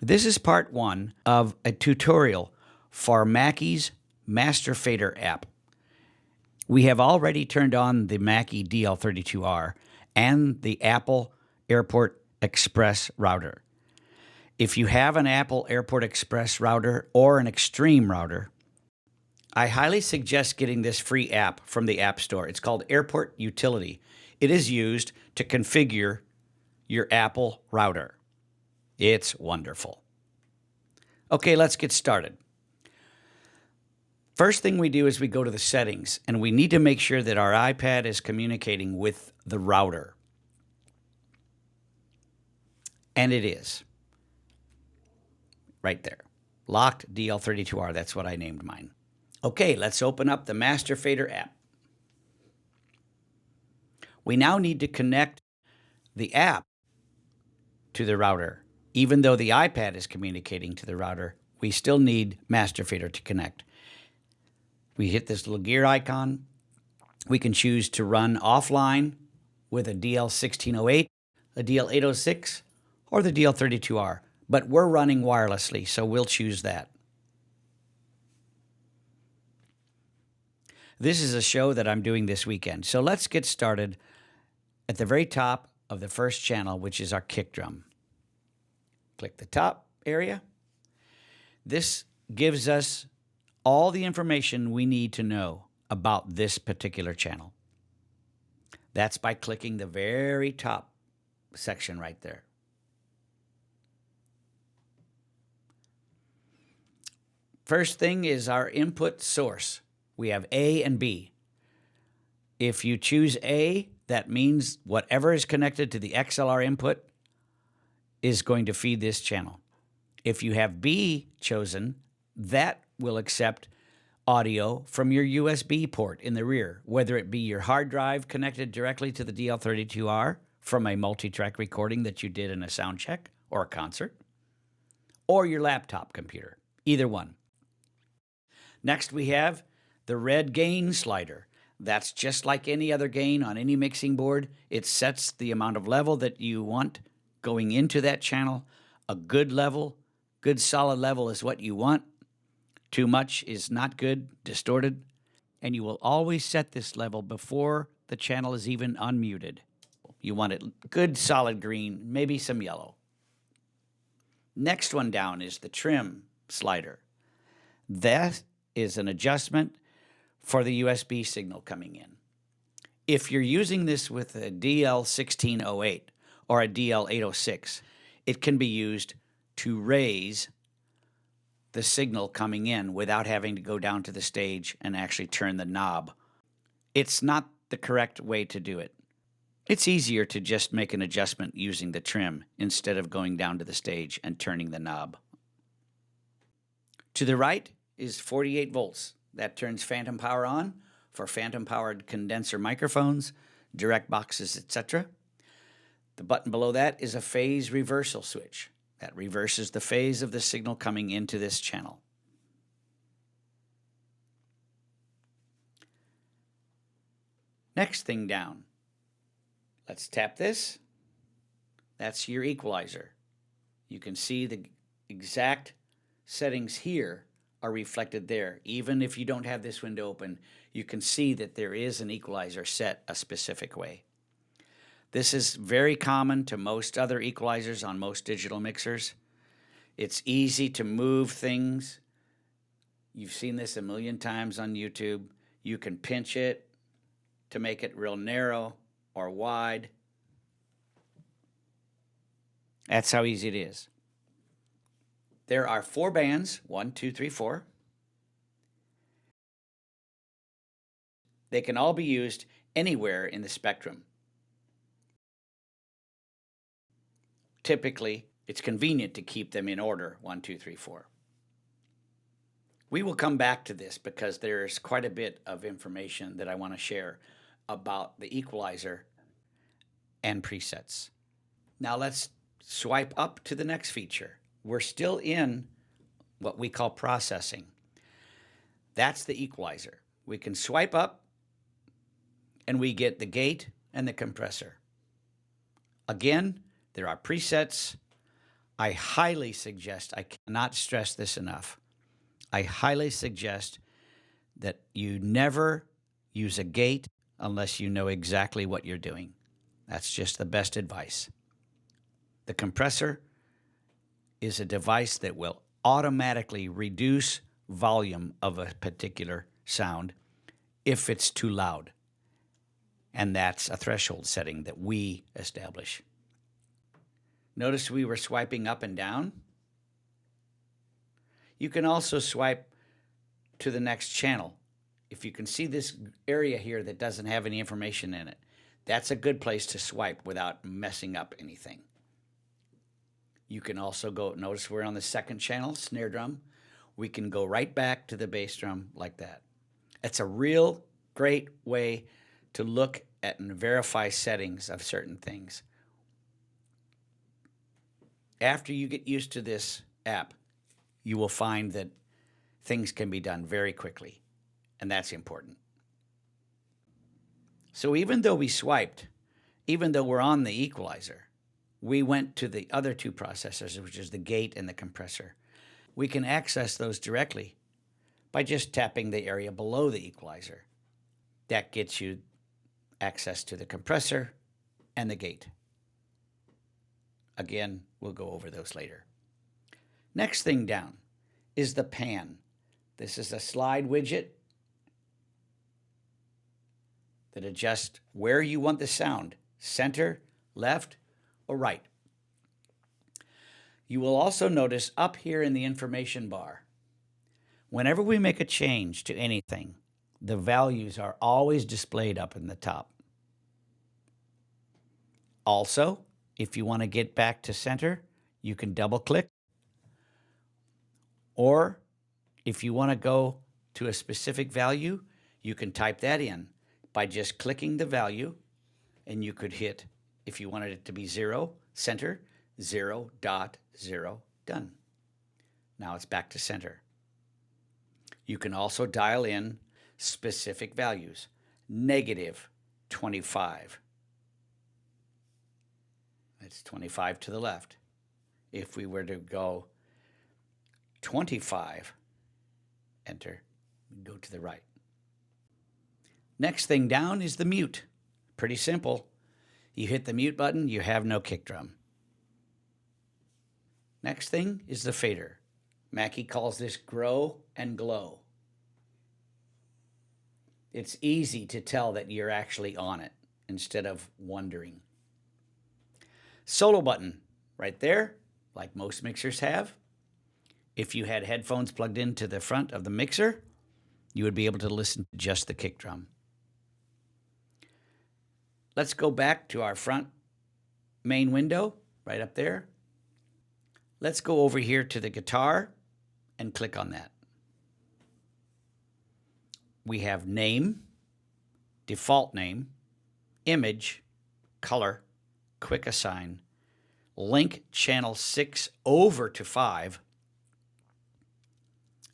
This is part one of a tutorial for Mackie's Master Fader app. We have already turned on the Mackie DL32R and the Apple Airport Express router. If you have an Apple Airport Express router or an Extreme router, I highly suggest getting this free app from the App Store. It's called Airport Utility. It is used to configure your Apple router. It's wonderful. Okay, let's get started. First thing we do is we go to the settings, and we need to make sure that our iPad is communicating with the router. And it is. Right there. Locked DL32R, that's what I named mine. Okay, let's open up the Master Fader app. We now need to connect the app to the router. Even though the iPad is communicating to the router, we still need Master Fader to connect. We hit this little gear icon. We can choose to run offline with a DL1608, a DL806, or the DL32R. But we're running wirelessly, so we'll choose that. This is a show that I'm doing this weekend. So let's get started at the very top of the first channel, which is our kick drum. Click the top area. This gives us all the information we need to know about this particular channel. That's by clicking the very top section right there. First thing is our input source. We have A and B. If you choose A, that means whatever is connected to the XLR input is going to feed this channel. If you have B chosen, that will accept audio from your USB port in the rear, whether it be your hard drive connected directly to the DL32R from a multi-track recording that you did in a sound check or a concert, or your laptop computer, either one. Next, we have the red gain slider. That's just like any other gain on any mixing board. It sets the amount of level that you want going into that channel. A good level, good solid level is what you want. Too much is not good, distorted. And you will always set this level before the channel is even unmuted. You want it good solid green, maybe some yellow. Next one down is the trim slider. That is an adjustment for the USB signal coming in. If you're using this with a DL1608 or a DL806, it can be used to raise the signal coming in without having to go down to the stage and actually turn the knob. It's not the correct way to do it. It's easier to just make an adjustment using the trim instead of going down to the stage and turning the knob. To the right is 48 volts. That turns phantom power on for phantom-powered condenser microphones, direct boxes, etc. The button below that is a phase reversal switch. That reverses the phase of the signal coming into this channel. Next thing down. Let's tap this. That's your equalizer. You can see the exact settings here are reflected there. Even if you don't have this window open, you can see that there is an equalizer set a specific way. This is very common to most other equalizers on most digital mixers. It's easy to move things. You've seen this a million times on YouTube. You can pinch it to make it real narrow or wide. That's how easy it is. There are 4 bands, 1, 2, 3, 4. They can all be used anywhere in the spectrum. Typically, it's convenient to keep them in order, 1, 2, 3, 4. We will come back to this because there's quite a bit of information that I want to share about the equalizer and presets. Now let's swipe up to the next feature. We're still in what we call processing. That's the equalizer. We can swipe up and we get the gate and the compressor. Again, there are presets I highly suggest, I cannot stress this enough, I highly suggest that you never use a gate unless you know exactly what you're doing. That's just the best advice. The compressor is a device that will automatically reduce volume of a particular sound if it's too loud. And that's a threshold setting that we establish. Notice we were swiping up and down. You can also swipe to the next channel. If you can see this area here that doesn't have any information in it, that's a good place to swipe without messing up anything. You can also go, notice we're on the second channel, snare drum. We can go right back to the bass drum like that. It's a real great way to look at and verify settings of certain things. After you get used to this app, you will find that things can be done very quickly, and that's important. So even though we swiped, even though we're on the equalizer, we went to the other two processors, which is the gate and the compressor. We can access those directly by just tapping the area below the equalizer. That gets you access to the compressor and the gate. Again, we'll go over those later. Next thing down is the pan. This is a slide widget that adjusts where you want the sound, center, left, or right. You will also notice up here in the information bar, whenever we make a change to anything, the values are always displayed up in the top. Also, if you want to get back to center, you can double click. Or if you want to go to a specific value, you can type that in by just clicking the value, and you could hit, if you wanted it to be 0, center, 0.0, done. Now it's back to center. You can also dial in specific values, -25. That's 25 to the left. If we were to go 25, enter, go to the right. Next thing down is the mute. Pretty simple. You hit the mute button, you have no kick drum. Next thing is the fader. Mackie calls this grow and glow. It's easy to tell that you're actually on it instead of wondering. Solo button right there, like most mixers have. If you had headphones plugged into the front of the mixer, you would be able to listen to just the kick drum. Let's go back to our front main window right up there. Let's go over here to the guitar and click on that. We have name, default name, image, color, quick assign, link channel 6 over to 5,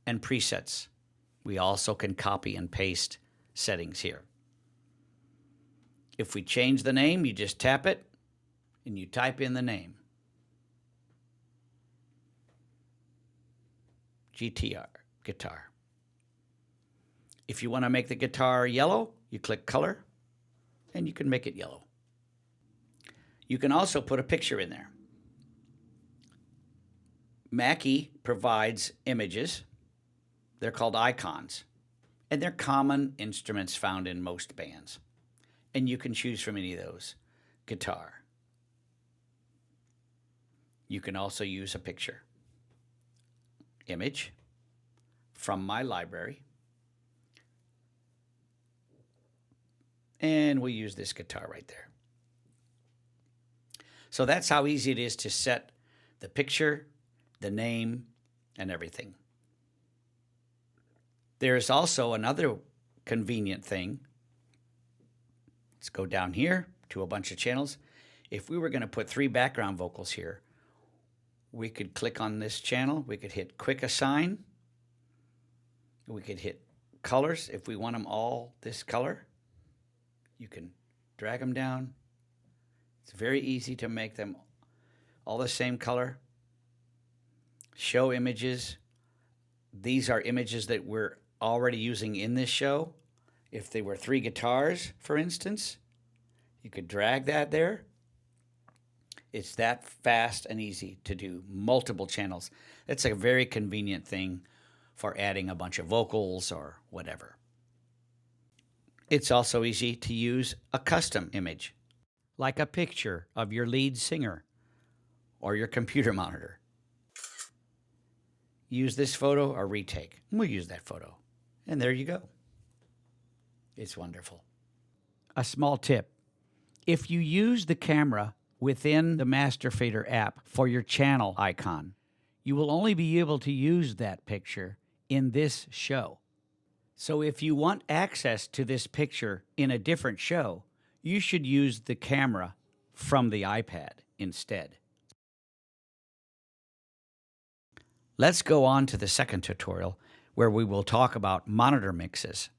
and presets. We also can copy and paste settings here. If we change the name, you just tap it and you type in the name. GTR, guitar. If you want to make the guitar yellow, you click color and you can make it yellow. You can also put a picture in there. Mackie provides images. They're called icons, and they're common instruments found in most bands. And you can choose from any of those. Guitar. You can also use a picture. Image from my library. And we'll use this guitar right there. So that's how easy it is to set the picture, the name, and everything. There's also another convenient thing. Let's go down here to a bunch of channels. If we were going to put 3 background vocals here, we could click on this channel. We could hit quick assign. We could hit colors if we want them all this color. You can drag them down. It's very easy to make them all the same color. Show images. These are images that we're already using in this show. If they were 3 guitars, for instance, you could drag that there. It's that fast and easy to do multiple channels. It's a very convenient thing for adding a bunch of vocals or whatever. It's also easy to use a custom image, like a picture of your lead singer or your computer monitor. Use this photo or retake. We'll use that photo. And there you go. It's wonderful. A small tip. If you use the camera within the Master Fader app for your channel icon, you will only be able to use that picture in this show. So if you want access to this picture in a different show, you should use the camera from the iPad instead. Let's go on to the second tutorial where we will talk about monitor mixes.